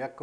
1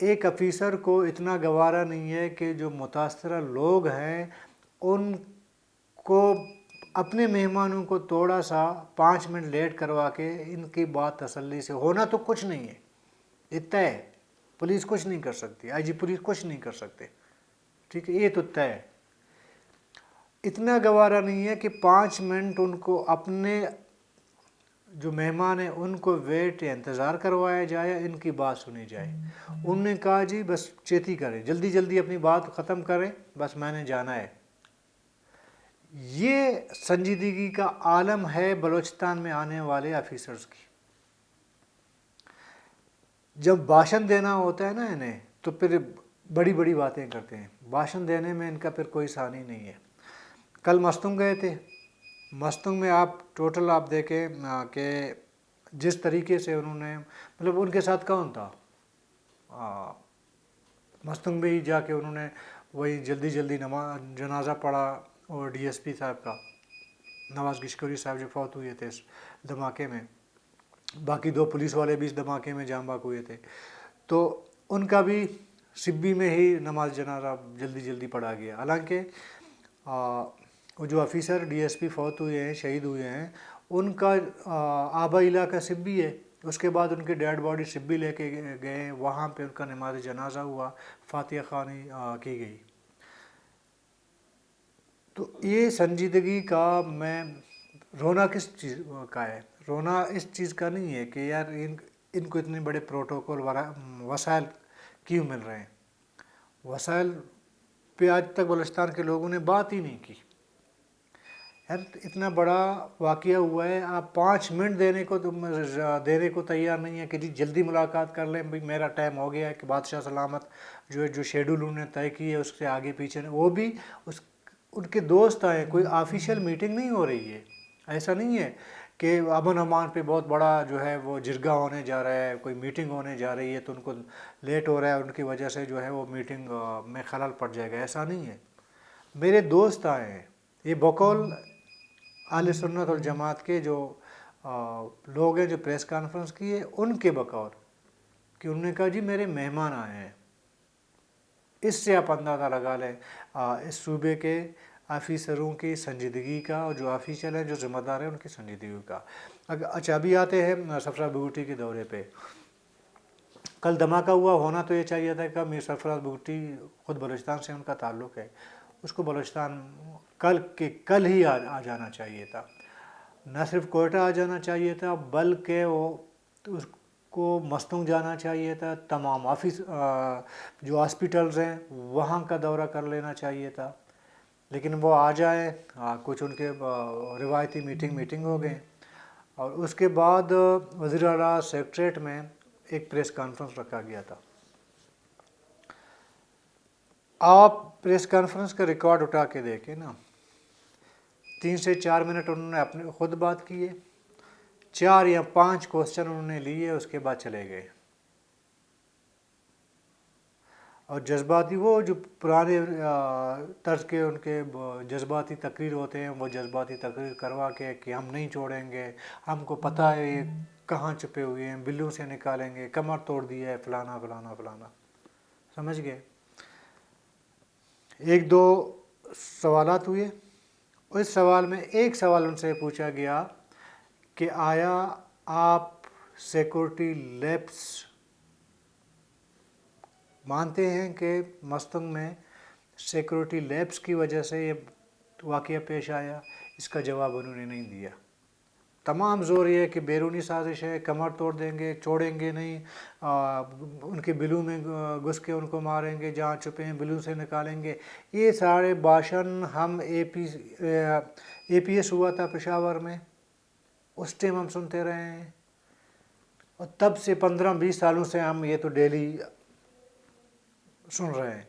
ایک افیسر کو اتنا گوارا نہیں ہے کہ جو متاثرہ لوگ ہیں ان کو اپنے مہمانوں کو تھوڑا سا 5 منٹ لیٹ کروا کے ان کی بات تسلی سے، ہونا تو کچھ نہیں ہے، یہ طے ہے، پولیس کچھ نہیں کر سکتی، آئی جی پولیس کچھ نہیں کر سکتے، ٹھیک ہے، یہ تو طے ہے۔ اتنا گوارا نہیں ہے کہ 5 منٹ ان کو اپنے جو مہمان ہیں ان کو ویٹ یا انتظار کروایا جائے، ان کی بات سنی جائے۔ انہوں نے کہا جی بس چیتی کریں، جلدی جلدی اپنی بات ختم کریں، بس میں نے جانا ہے۔ یہ سنجیدگی کا عالم ہے بلوچستان میں آنے والے آفیسرز کی۔ جب بھاشن دینا ہوتا ہے نا انہیں تو پھر بڑی بڑی باتیں کرتے ہیں، بھاشن دینے میں ان کا پھر کوئی ثانی نہیں ہے۔ کل مستنگ گئے تھے، مستنگ میں آپ ٹوٹل آپ دیکھیں کہ جس طریقے سے انہوں نے مطلب ان کے ساتھ کون تھا، مستنگ میں ہی جا کے انہوں نے وہی جلدی جلدی جنازہ پڑھا، اور ڈی ایس پی صاحب کا نواز گشکوری صاحب جو فوت ہوئے تھے اس دھماکے میں، باقی 2 پولیس والے بھی اس دھماکے میں جاں بحق ہوئے تھے، تو ان کا بھی سبی میں ہی نماز جنازہ جلدی جلدی پڑھا گیا۔ حالانکہ وہ جو آفیسر ڈی ایس پی فوت ہوئے ہیں، شہید ہوئے ہیں، ان کا آبائی علاقہ سبی ہے، اس کے بعد ان کی ڈیڈ باڈی سبی لے کے گئے، وہاں پہ ان کا نماز جنازہ ہوا، فاتحہ خوانی کی گئی۔ تو یہ سنجیدگی کا میں رونا کس چیز کا ہے؟ رونا اس چیز کا نہیں ہے کہ یار ان کو اتنے بڑے پروٹوکول وسائل کیوں مل رہے ہیں۔ وسائل پہ آج تک بلوچستان کے لوگوں نے بات ہی نہیں کی۔ یار اتنا بڑا واقعہ ہوا ہے، آپ 5 منٹ دینے کو تیار نہیں ہے کہ جی جلدی ملاقات کر لیں، بھئی میرا ٹائم ہو گیا ہے کہ بادشاہ سلامت جو شیڈول انہوں نے طے کی ہے اس سے آگے پیچھے، وہ بھی ان کے دوست آئے، کوئی آفیشیل میٹنگ نہیں ہو رہی ہے۔ ایسا نہیں ہے کہ امن امان پہ بہت بڑا جو ہے وہ جرگہ ہونے جا رہا ہے، کوئی میٹنگ ہونے جا رہی ہے تو ان کو لیٹ ہو رہا ہے، ان کی وجہ سے جو ہے وہ میٹنگ میں خلل پڑ جائے گا، ایسا نہیں ہے۔ میرے دوست آئے ہیں، یہ بقول اہل سنت والجماعت کے جو لوگ ہیں جو پریس کانفرنس کی ہے ان کے بقول کہ انہوں نے کہا جی میرے مہمان آئے ہیں۔ اس سے آپ اندازہ لگا لیں اس صوبے کے آفیسروں کی سنجیدگی کا، اور جو آفیشل ہیں جو ذمہ دار ہیں ان کی سنجیدگی کا۔ اچھا ابھی آتے ہیں سرفراز بگٹی کے دورے پہ۔ کل دھماکہ ہوا، ہونا تو یہ چاہیے تھا کہ میر سرفراز بگٹی خود بلوچستان سے ان کا تعلق ہے، اس کو بلوچستان کل ہی آ جانا چاہیے تھا، نہ صرف کوئٹہ آ جانا چاہیے تھا بلکہ اس کو مستنگ جانا چاہیے تھا، تمام جو ہاسپٹلز ہیں وہاں کا دورہ کر لینا چاہیے تھا، لیکن وہ آ جائیں، کچھ ان کے روایتی میٹنگ ہو گئے، اور اس کے بعد وزیر اعلیٰ سیکریٹریٹ میں ایک پریس کانفرنس رکھا گیا تھا۔ آپ پریس کانفرنس کا ریکارڈ اٹھا کے دیکھیں نا، 3 سے 4 منٹ انہوں نے اپنے خود بات کی ہے، 4 یا 5 کوسچن انہوں نے لیے، اس کے بعد چلے گئے، اور جذباتی وہ جو پرانے طرز کے ان کے جذباتی تقریر ہوتے ہیں، وہ جذباتی تقریر کروا کے کہ ہم نہیں چھوڑیں گے، ہم کو پتہ ہے یہ کہاں چھپے ہوئے ہیں، بلوں سے نکالیں گے، کمر توڑ دی ہے، فلانا فلانا فلانا، سمجھ گئے۔ 1-2 سوالات ہوئے، اس سوال میں ایک سوال ان سے پوچھا گیا کہ آیا آپ سیکورٹی لیپس مانتے ہیں کہ مستنگ میں سیکورٹی لیپس کی وجہ سے یہ واقعہ پیش آیا؟ اس کا جواب انہوں نے نہیں دیا۔ تمام زور یہ ہے کہ بیرونی سازش ہے، کمر توڑ دیں گے، چھوڑیں گے نہیں، ان کے بلوں میں گھس کے ان کو ماریں گے، جہاں چھپے ہیں بلوں سے نکالیں گے۔ یہ سارے بھاشن ہم اے پی ایس ہوا تھا پشاور میں، اس ٹائم ہم سنتے رہے ہیں، اور تب سے 15-20 سالوں سے ہم یہ تو ڈیلی سن رہے ہیں۔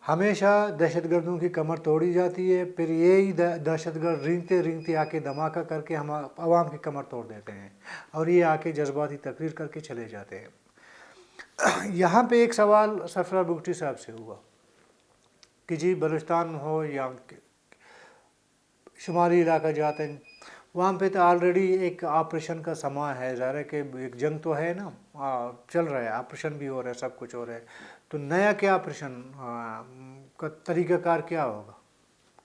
ہمیشہ دہشت گردوں کی کمر توڑی جاتی ہے، پھر یہی دہشت گرد رینگتے آ کے دھماکہ کر کے ہم عوام کی کمر توڑ دیتے ہیں، اور یہ آ کے جذباتی تقریر کر کے چلے جاتے ہیں۔ یہاں پہ ایک سوال سرفراز بگٹی صاحب سے ہوا کہ جی بلوچستان ہو یا شمالی علاقہ جاتے ہیں، وہاں پہ تو آلریڈی ایک آپریشن کا سما ہے، ظاہر ہے کہ ایک جنگ تو ہے نا، چل رہا ہے، آپریشن بھی ہو رہا ہے، سب کچھ ہو رہا ہے، تو نیا کیا آپریشن کا طریقہ کار کیا ہوگا،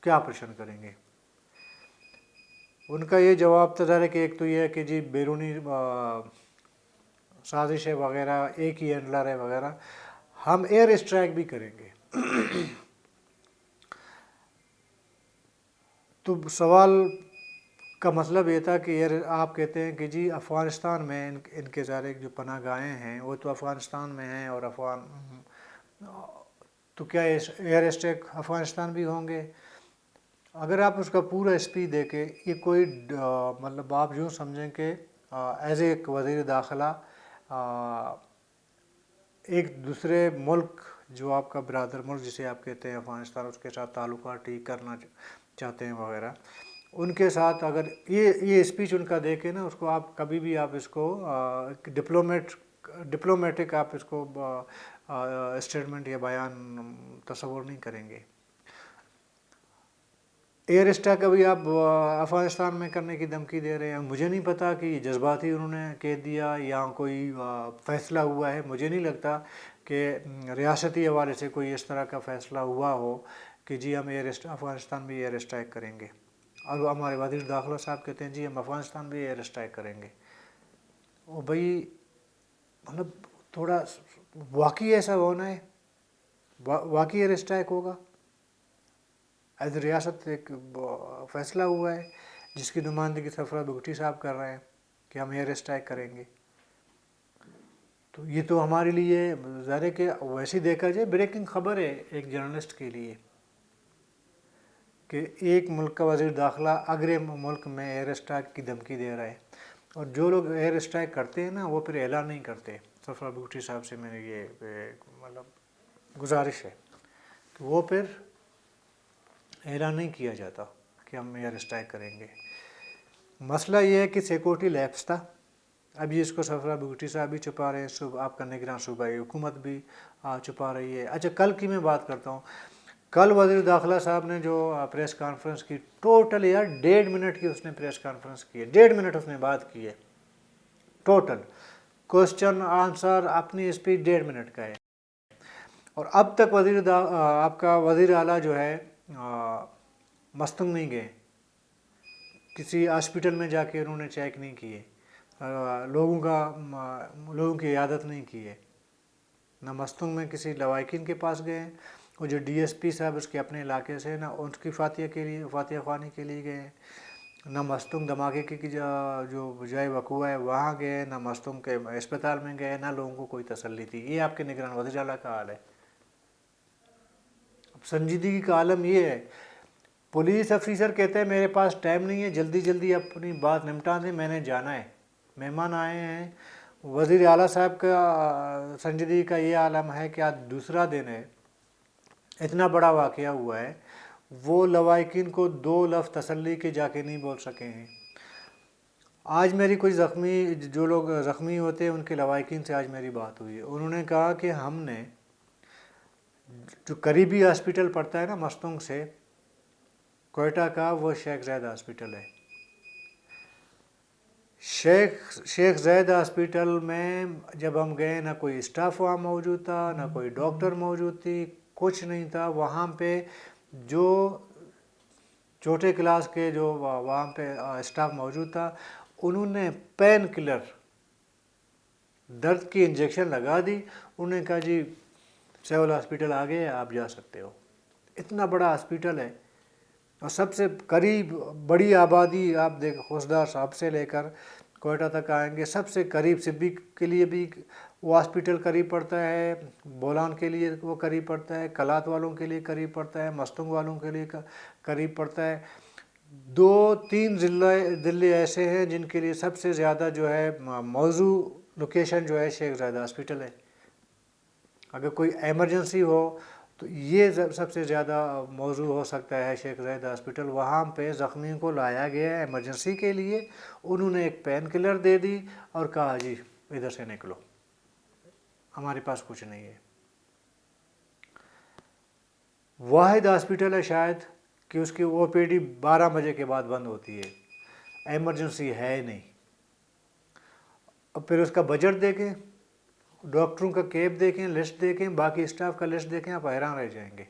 کیا آپریشن کریں گے؟ ان کا یہ جواب تھا ظاہر ہے کہ ایک تو یہ ہے کہ جی بیرونی سازشیں وغیرہ، ایک ہی ہینڈلر ہے وغیرہ، ہم ایئر اسٹرائک بھی کریں گے۔ تو سوال کا مطلب یہ تھا کہ آپ کہتے ہیں کہ جی افغانستان میں ان کے ظاہر جو پناہ گاہیں ہیں وہ تو افغانستان میں ہیں، اور تو کیا ایئر اسٹرائک افغانستان بھی ہوں گے؟ اگر آپ اس کا پورا اسپیچ دیکھیں، یہ کوئی مطلب آپ یوں سمجھیں کہ ایز ایک وزیر داخلہ ایک دوسرے ملک، جو آپ کا برادر ملک جسے آپ کہتے ہیں افغانستان، اس کے ساتھ تعلقات ٹھیک کرنا چاہتے ہیں وغیرہ، ان کے ساتھ اگر یہ اسپیچ ان کا دیکھیں نا، اس کو آپ کبھی بھی آپ اس کو ڈپلومیٹک آپ اس کو اسٹیٹمنٹ یا بیان تصور نہیں کریں گے۔ ایئر اسٹرائک ابھی آپ افغانستان میں کرنے کی دھمکی دے رہے ہیں، مجھے نہیں پتا کہ جذباتی انہوں نے کہہ دیا یا کوئی فیصلہ ہوا ہے، مجھے نہیں لگتا کہ ریاستی حوالے سے کوئی اس طرح کا فیصلہ ہوا ہو کہ جی ہم افغانستان بھی ایئر اسٹرائک کریں گے، اور ہمارے وزیر داخلہ صاحب کہتے ہیں جی ہم افغانستان بھی ایئر اسٹرائک کریں گے۔ وہ بھائی مطلب تھوڑا واقعی ایسا ہونا ہے، واقعی ایئر اسٹرائک ہوگا، ایز ریاست ایک فیصلہ ہوا ہے جس کی نمائندگی سرفراز بگٹی صاحب کر رہے ہیں کہ ہم ایئر اسٹرائک کریں گے۔ تو یہ تو ہمارے لیے ظاہر ہے کہ ویسے دیکھا جائے بریکنگ خبر ہے ایک جرنلسٹ کے لیے کہ ایک ملک کا وزیر داخلہ اگرے ملک میں ایئر اسٹرائک کی دھمکی دے رہا ہے، اور جو لوگ ایئر اسٹرائک کرتے ہیں نا وہ پھر اعلان نہیں کرتے۔ سرفراز بگٹی صاحب سے میرے یہ مطلب گزارش ہے کہ وہ پھر اعلان نہیں کیا جاتا کہ ہم ایئر اسٹرائک کریں گے۔ مسئلہ یہ ہے کہ سیکورٹی لیپس تھا، ابھی اس کو سرفراز بگٹی صاحب بھی چھپا رہے ہیں، آپ کا نگراں صوبائی حکومت بھی چھپا رہی ہے۔ اچھا کل کی میں بات کرتا ہوں، کل وزیر داخلہ صاحب نے جو پریس کانفرنس کی، ٹوٹل یار 1.5 منٹ کی اس نے پریس کانفرنس کی ہے، 1.5 منٹ اس نے بات کی ہے ٹوٹل، کوسچن آنسر اپنی اسپیچ 1.5 منٹ کا ہے، اور اب تک آپ کا وزیر اعلیٰ جو ہے مستنگ نہیں گئے، کسی ہاسپٹل میں جا کے انہوں نے چیک نہیں کیے، لوگوں کی عیادت نہیں کی ہے، نہ مستنگ میں کسی لوائقین کے پاس گئے، اور جو ڈی ایس پی صاحب اس کے اپنے علاقے سے نہ ان کی فاتحہ خوانی کے لیے گئے، نہ مستنگ دھماکے کی جو جائے وقوع ہے وہاں گئے، نہ مستنگ کے اسپتال میں گئے، نہ لوگوں کو کوئی تسلی تھی۔ یہ آپ کے نگران وزیر اعلیٰ کا حال ہے۔ اب سنجیدگی کا عالم یہ ہے، پولیس افیسر کہتے ہیں میرے پاس ٹائم نہیں ہے، جلدی جلدی اپنی بات نمٹا دیں، میں نے جانا ہے، مہمان آئے ہیں۔ وزیر اعلیٰ صاحب کا سنجیدگی کا یہ عالم ہے کہ آج دوسرا دن ہے، اتنا بڑا واقعہ ہوا ہے، وہ لوائقین کو 2 لفظ تسلی کے جا کے نہیں بول سکے ہیں۔ آج میری کچھ جو لوگ زخمی ہوتے ہیں ان کے لوائقین سے آج میری بات ہوئی ہے، انہوں نے کہا کہ ہم نے جو قریبی ہاسپٹل پڑتا ہے نا مستنگ سے کوئٹہ کا، وہ شیخ زاید ہاسپٹل ہے۔ شیخ زاید ہاسپٹل میں جب ہم گئے، نہ کوئی اسٹاف وہاں موجود تھا، نہ کوئی ڈاکٹر موجود تھی، کچھ نہیں تھا وہاں پہ۔ جو چھوٹے کلاس کے جو وہاں پہ اسٹاف موجود تھا، انہوں نے پین کلر، درد کی انجیکشن لگا دی، انہوں نے کہا جی سول ہاسپٹل آ گئے، آپ جا سکتے ہو۔ اتنا بڑا ہاسپٹل ہے، اور سب سے قریب بڑی آبادی آپ دیکھ، خوشدار صاحب سے لے کر کوئٹہ تک آئیں گے، سب سے قریب سبی کے لیے بھی وہ ہاسپٹل قریب پڑتا ہے، بولان کے لیے وہ قریب پڑتا ہے، کلات والوں کے لیے قریب پڑتا ہے، مستنگ والوں کے لیے قریب پڑتا ہے۔ 2-3 ضلع ایسے ہیں جن کے لیے سب سے زیادہ جو ہے موزوں لوکیشن جو ہے شیخ زاید ہاسپٹل ہے۔ اگر کوئی ایمرجنسی ہو تو یہ سب سے زیادہ موضوع ہو سکتا ہے شیخ زاید ہاسپٹل۔ وہاں پہ زخمیوں کو لایا گیا ایمرجنسی کے لیے، انہوں نے ایک پین کلر دے دی اور کہا جی ادھر سے نکلو، ہمارے پاس کچھ نہیں ہے۔ واحد ہاسپٹل ہے شاید کہ اس کی او پی ڈی 12 بجے کے بعد بند ہوتی ہے، ایمرجنسی ہے نہیں. اب پھر اس کا بجٹ دیکھیں, ڈاکٹروں کا کیپ دیکھیں, لسٹ دیکھیں, باقی اسٹاف کا لسٹ دیکھیں, آپ حیران رہ جائیں گے.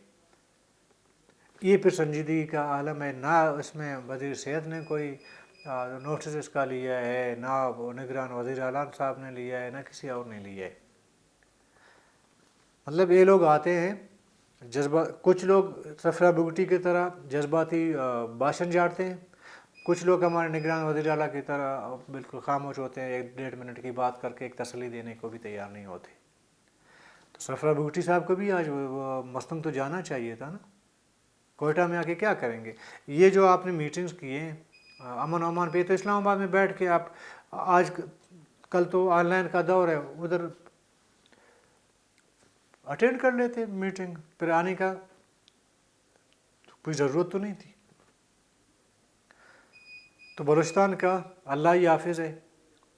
یہ پھر سنجیدگی کا عالم ہے. نہ اس میں وزیر صحت نے کوئی نوٹس اس کا لیا ہے, نہ نگران وزیر اعلیٰ صاحب نے لیا ہے, نہ کسی اور نے لیا ہے. مطلب یہ لوگ آتے ہیں کچھ لوگ سفرہ بگٹی کی طرح جذباتی بھاشن جھاڑتے ہیں, کچھ لوگ ہمارے نگران وزیر اعلیٰ کی طرح بالکل خاموش ہوتے ہیں, 1-1.5 منٹ کی بات کر کے ایک تسلی دینے کو بھی تیار نہیں ہوتے. تو سفرہ بگٹی صاحب کو بھی آج مستنگ تو جانا چاہیے تھا نا. کوئٹہ میں آ کے کیا کریں گے؟ یہ جو آپ نے میٹنگز کیے ہیں امن و امان پہ, تو اسلام آباد میں بیٹھ کے آپ آج کل تو آن لائن کا دور ہے, ادھر اٹینڈ کر لیتے میٹنگ, پھر آنے کا کوئی ضرورت تو نہیں تھی. تو بلوچستان کا اللہ ہی حافظ ہے.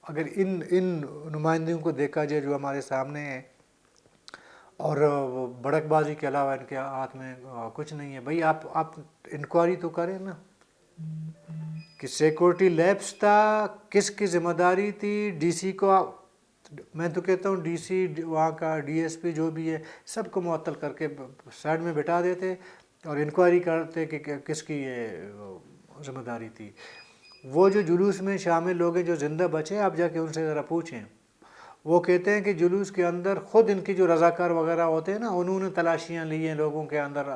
اگر ان نمائندوں کو دیکھا جائے جو ہمارے سامنے ہیں, اور بڑک بازی کے علاوہ ان کے ہاتھ میں کچھ نہیں ہے. بھائی آپ انکوائری تو کریں نا کہ سیکورٹی لیپس تھا, کس کی ذمہ داری تھی. ڈی سی کو میں تو کہتا ہوں ڈی سی, وہاں کا ڈی ایس پی جو بھی ہے, سب کو معطل کر کے سائڈ میں بٹھا دیتے اور انکوائری کرتے کہ کس کی یہ ذمہ داری تھی. وہ جو جلوس میں شامل لوگ ہیں جو زندہ بچے, آپ جا کے ان سے ذرا پوچھیں. وہ کہتے ہیں کہ جلوس کے اندر خود ان کی جو رضاکار وغیرہ ہوتے ہیں نا, انہوں نے تلاشیاں لی ہیں لوگوں کے اندر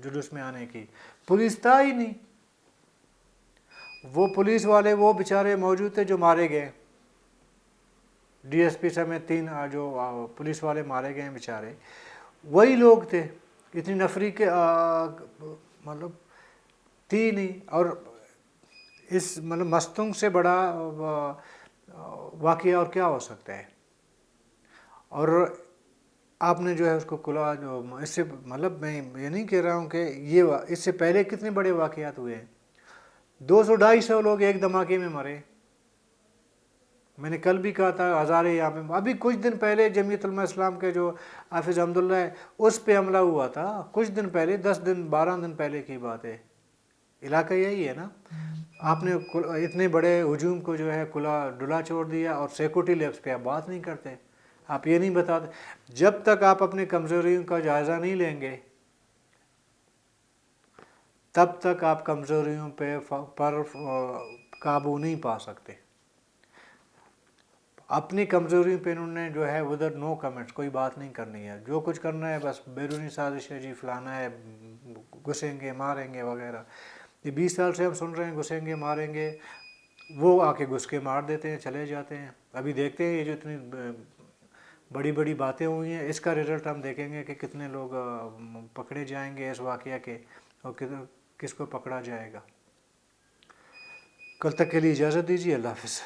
جلوس میں آنے کی. پولیس تھا ہی نہیں. وہ پولیس والے وہ بیچارے موجود تھے جو مارے گئے, ڈی ایس پی سمیت 3 جو پولیس والے مارے گئے ہیں بیچارے, وہی لوگ تھے. اتنی نفری کے مطلب تھی نہیں. اور اس مطلب مستنگ سے بڑا واقعہ اور کیا ہو سکتا ہے. اور آپ نے جو ہے اس کو کھلا, جو اس سے مطلب میں یہ نہیں کہہ رہا ہوں کہ یہ اس سے پہلے کتنے بڑے واقعات ہوئے ہیں. 200-250 لوگ ایک دھماکے میں مرے. میں نے کل بھی کہا تھا ہزارے یہاں پہ. ابھی کچھ دن پہلے جمعیت علماء اسلام کے جو حافظ حمداللہ ہے, اس پہ حملہ ہوا تھا کچھ دن پہلے, 10-12 دن پہلے کی بات ہے. علاقہ یہی ہے نا. آپ نے اتنے بڑے ہجوم کو جو ہے کھلا ڈلا چھوڑ دیا, اور سیکورٹی لیبس پہ آپ بات نہیں کرتے. آپ یہ نہیں بتاتے. جب تک آپ اپنی کمزوریوں کا جائزہ نہیں لیں گے, تب تک آپ کمزوریوں پر قابو نہیں پا سکتے. اپنی کمزوریوں پہ انہوں نے جو ہے ادھر نو کمنٹس, کوئی بات نہیں کرنی ہے. جو کچھ کرنا ہے بس بیرونی سازش ہے, جی فلانا ہے, گھسیں گے ماریں گے وغیرہ. یہ 20 سال سے ہم سن رہے ہیں گھسیں گے ماریں گے. وہ آ کے گھس کے مار دیتے ہیں, چلے جاتے ہیں. ابھی دیکھتے ہیں یہ جو اتنی بڑی بڑی باتیں ہوئی ہیں, اس کا رزلٹ ہم دیکھیں گے کہ کتنے لوگ پکڑے جائیں گے اس واقعہ کے, اور کس کو پکڑا جائے گا. کل تک کے لیے اجازت دیجیے. اللہ حافظ.